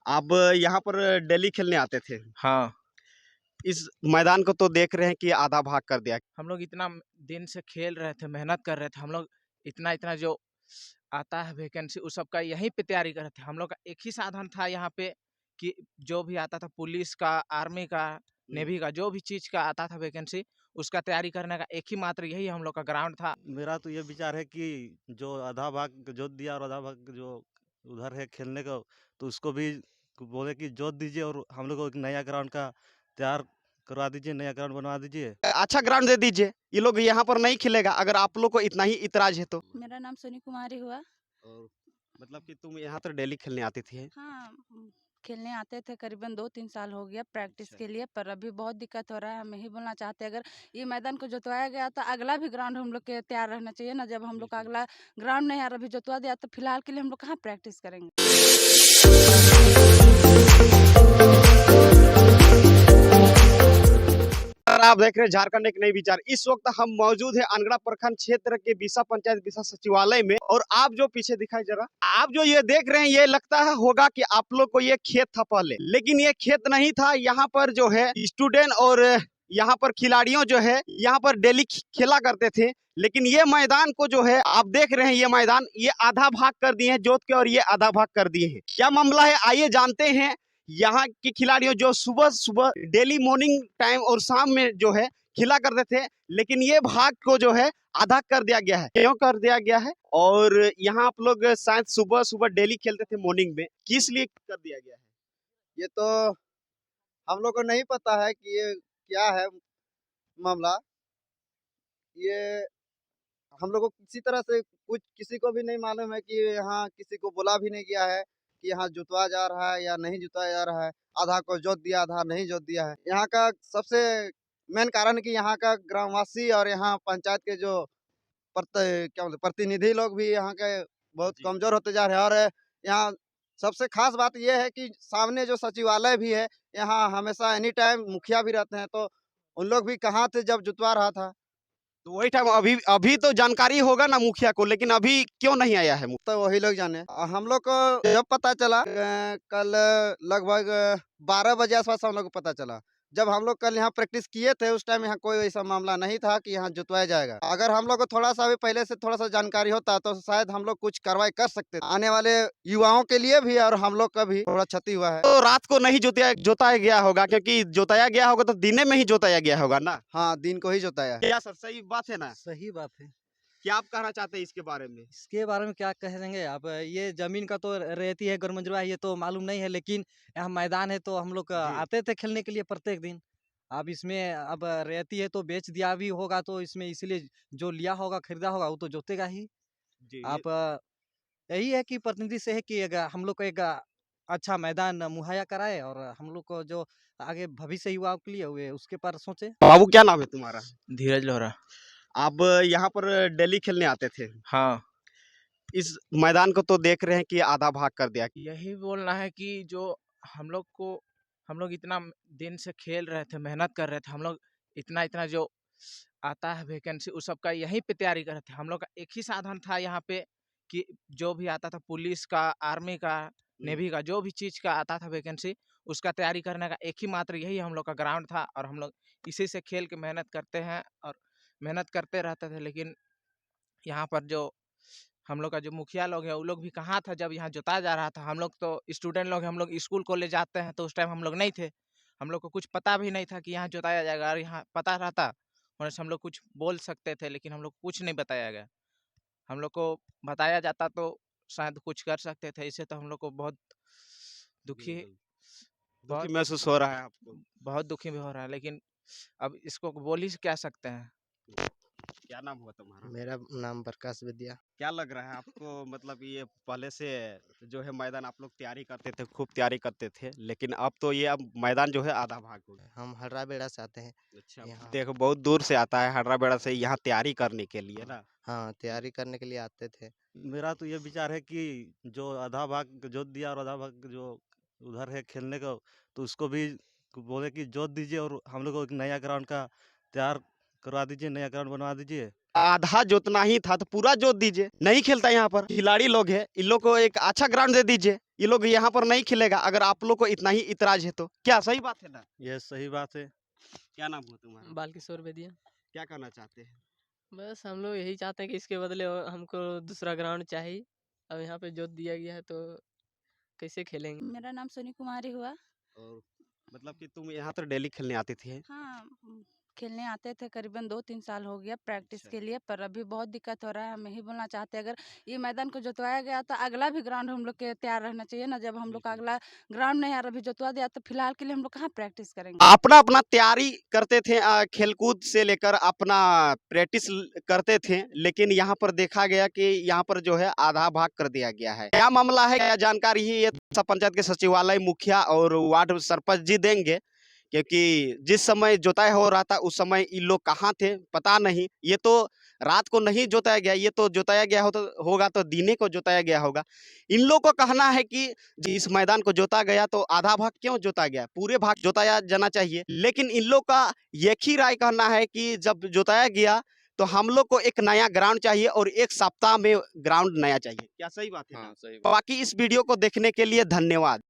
आप यहाँ पर डेली खेलने आते थे। हाँ, इस मैदान को तो देख रहे हैं कि आधा भाग कर दिया। हम लोग इतना दिन से खेल रहे थे, मेहनत कर रहे थे। हम लोग इतना जो आता है वैकेंसी उस सब का यहीं पे तैयारी कर रहे थे। हम लोग का एक ही साधन था यहाँ पे कि जो भी आता था पुलिस का, आर्मी का, नेवी का, जो भी चीज़ का आता था वैकेंसी उसका तैयारी करने का एक ही मात्र यही हम लोग का ग्राउंड था। मेरा तो ये विचार है कि जो आधा भाग जोत दिया और आधा भाग जो उधर है खेलने का, तो उसको भी बोले कि जोत दीजिए और हम लोग को एक नया ग्राउंड का तैयार करवा दीजिए, नया ग्राउंड बनवा दीजिए। अच्छा ग्राउंड दे दीजिए, ये लोग यहाँ पर नहीं खेलेगा अगर आप लोग को इतना ही इतराज है तो। मेरा नाम सोनी कुमारी हुआ। और मतलब कि तुम यहाँ तो डेली खेलने आती थी। हाँ, खेलने आते थे करीबन 2-3 साल हो गया प्रैक्टिस अच्छा। के लिए, पर अभी बहुत दिक्कत हो रहा है। हम यही बोलना चाहते हैं अगर ये मैदान को जोतवाया गया तो अगला भी ग्राउंड हम लोग के तैयार रहना चाहिए ना। जब हम लोग का बिल्कुल। अगला ग्राउंड नहीं यार अभी जोतवा दिया तो फिलहाल के लिए हम लोग कहाँ प्रैक्टिस करेंगे। और आप देख रहे हैं झारखंड एक नई विचार। इस वक्त हम मौजूद है अनगढ़ा प्रखंड क्षेत्र के बीसा पंचायत बीसा सचिवालय में। और आप जो पीछे दिखाई जरा, आप जो ये देख रहे हैं ये लगता है होगा कि आप लोग को ये खेत था पहले, लेकिन ये खेत नहीं था। यहाँ पर जो है स्टूडेंट और यहाँ पर खिलाड़ियों जो है यहाँ पर डेली खेला करते थे। लेकिन ये मैदान को जो है आप देख रहे हैं, ये मैदान ये आधा भाग कर दिए हैं जोत के, और ये आधा भाग कर दिए हैं। क्या मामला है आइए जानते हैं। यहाँ के खिलाड़ियों जो सुबह सुबह डेली मॉर्निंग टाइम और शाम में जो है खेला करते थे, लेकिन ये भाग को जो है आधा कर दिया गया है। क्यों कर दिया गया है? और यहाँ आप लोग शायद सुबह सुबह डेली खेलते थे मॉर्निंग में, किस लिए कर दिया गया है? ये तो हम लोग को नहीं पता है कि ये क्या है मामला। ये हम लोग को किसी तरह से कुछ किसी को भी नहीं मालूम है कि यहाँ किसी को बोला भी नहीं गया है कि यहाँ जुतवा जा रहा है या नहीं जुतवाया जा रहा है। आधा को जोत दिया, आधा नहीं जोत दिया है। यहाँ का सबसे मेन कारण कि यहाँ का ग्रामवासी और यहाँ पंचायत के जो क्या बोलते प्रतिनिधि लोग भी यहाँ के बहुत जी। कमजोर होते जा रहे हैं। और यहाँ सबसे खास बात यह है कि सामने जो सचिवालय भी है, यहाँ हमेशा एनी टाइम मुखिया भी रहते हैं, तो उन लोग भी कहाँ थे जब जुतवा रहा था। तो वही टाइम अभी अभी तो जानकारी होगा ना मुखिया को, लेकिन अभी क्यों नहीं आया है? तो वही लोग जाने। हम लोग को जब पता चला कल लगभग 12 बजे आसपास हम लोग को पता चला। जब हम लोग कल यहाँ प्रैक्टिस किए थे उस टाइम यहाँ कोई ऐसा मामला नहीं था कि यहाँ जुतवाया जाएगा। अगर हम लोग को थोड़ा सा भी पहले से थोड़ा सा जानकारी होता तो शायद हम लोग कुछ कार्रवाई कर सकते थे। आने वाले युवाओं के लिए भी और हम लोग का भी थोड़ा क्षति हुआ है। तो रात को नहीं जोताया गया होगा, क्योंकि जोताया गया होगा तो दिने में ही जोताया गया होगा ना। हाँ, दिन को ही जोताया है। क्या सर सही बात है ना? सही बात है। क्या आप कहना चाहते हैं इसके बारे में? इसके बारे में क्या कहेंगे आप? ये ज़मीन का तो रहती है गौरमंजवा, ये तो मालूम नहीं है, लेकिन यहाँ मैदान है तो हम लोग जी। आते थे खेलने के लिए प्रत्येक दिन। अब इसमें अब रहती है तो बेच दिया भी होगा, तो इसमें इसलिए जो लिया होगा, खरीदा होगा वो तो जोतेगा ही। जी आप यही है कि प्रतिनिधि से है कि हम लोग को एक अच्छा मैदान मुहैया कराए और हम लोग को जो आगे भविष्य युवाओं के लिए हुए उसके पर सोचे। बाबू क्या नाम है तुम्हारा? धीरज लोहरा। आप यहाँ पर डेली खेलने आते थे। हाँ, इस मैदान को तो देख रहे हैं कि आधा भाग कर दिया। यही बोलना है कि जो हम लोग इतना दिन से खेल रहे थे, मेहनत कर रहे थे। हम लोग इतना जो आता है वैकेंसी उस सब का यहीं पे तैयारी कर रहे थे। हम लोग का एक ही साधन था यहाँ पे कि जो भी आता था पुलिस का, आर्मी का, नेवी का, जो भी चीज़ का आता था वैकेंसी उसका तैयारी करने का एक ही मात्र यही हम लोग का ग्राउंड था। और हम लोग इसी से खेल के मेहनत करते हैं और मेहनत करते रहते थे। लेकिन यहाँ पर जो हम लोग का जो मुखिया लोग है वो लोग भी कहाँ था जब यहाँ जोता जा रहा था। हम लोग तो स्टूडेंट लोग हैं, हम लोग स्कूल कॉलेज जाते हैं, तो उस टाइम हम लोग नहीं थे। हम लोग को कुछ पता भी नहीं था कि यहाँ जोताया जाएगा। और यहाँ पता रहता होने से हम लोग कुछ बोल सकते थे, लेकिन हम लोग को कुछ नहीं बताया गया। हम लोग को बताया जाता तो शायद कुछ कर सकते थे। इससे तो हम लोग को बहुत दुखी बिल्कुल। दुखी बहुत महसूस हो रहा है आपको? बहुत दुखी भी हो रहा है, लेकिन अब इसको बोल ही क्या सकते हैं। क्या नाम हुआ तुम्हारा? मेरा नाम प्रकाश विद्या। क्या लग रहा है आपको? मतलब ये पहले से जो है मैदान आप लोग तैयारी करते थे, खूब तैयारी करते थे, लेकिन अब तो ये अब मैदान जो है आधा भाग हो गया। हम हर्रा बेड़ा से आते हैं। अच्छा। यहाँ देखो बहुत दूर से आता है हर्रा बेड़ा से यहाँ तैयारी करने के लिए ना। हाँ, तैयारी करने के लिए आते थे। मेरा तो ये विचार है कि जो आधा भाग जोत दिया और आधा भाग जो उधर है खेलने का, तो उसको भी बोले कि जोत दीजिए और हम लोग को एक नया ग्राउंड का तैयार करवा दीजिए, नया ग्राउंड बनवा दीजिए। आधा जोतना ही था तो पूरा जोत दीजिए। नहीं खेलता यहाँ पर, खिलाड़ी लोग है, इन लोग को एक अच्छा ग्राउंड दे दीजिए। ये लोग यहाँ पर नहीं खेलेगा अगर आप लोग को इतना ही इतराज है तो। क्या सही बात है ना? ये सही बात है। क्या नाम हुआ तुम्हारा? बालकिशोर बेदिया। क्या करना चाहते हैं? बस हम लोग यही चाहते हैं कि इसके बदले और हमको दूसरा ग्राउंड चाहिए। अब यहाँ पे जोत दिया गया है तो कैसे खेलेंगे? मेरा नाम सोनी कुमारी हुआ। और मतलब कि तुम यहाँ तो डेली खेलने आती थी? हाँ, खेलने आते थे, करीबन 2-3 साल हो गया प्रैक्टिस अच्छा। के लिए, पर अभी बहुत दिक्कत हो रहा है। हम यही बोलना चाहते हैं, अगर ये मैदान को जोतवाया गया तो अगला भी ग्राउंड हम लोग के तैयार रहना चाहिए ना। जब हम लोग का बिल्कुल। अगला ग्राउंड नहीं यार अभी जोतवा दिया तो फिलहाल के लिए हम लोग कहाँ प्रैक्टिस करेंगे? अपना अपना तैयारी करते थे, खेलकूद से लेकर अपना प्रैक्टिस करते थे, लेकिन यहाँ पर देखा गया कि यहाँ पर जो है आधा भाग कर दिया गया है। क्या मामला है, क्या जानकारी है, ये सब पंचायत के सचिवालय मुखिया और वार्ड सरपंच जी देंगे, क्योंकि जिस समय जोताई हो रहा था उस समय इन लोग कहाँ थे पता नहीं। ये तो रात को नहीं जोताया गया, ये तो जोताया गया होगा तो दिने को जोताया गया होगा। इन लोग को कहना है कि जी इस मैदान को जोता गया तो आधा भाग क्यों जोता गया, पूरे भाग जोताया जाना चाहिए। लेकिन इन लोग का एक ही राय कहना है कि जब जोताया गया तो हम लोग को एक नया ग्राउंड चाहिए और एक सप्ताह में ग्राउंड नया चाहिए। क्या सही बात है? हाँ, सही बात। बाकी इस वीडियो को देखने के लिए धन्यवाद।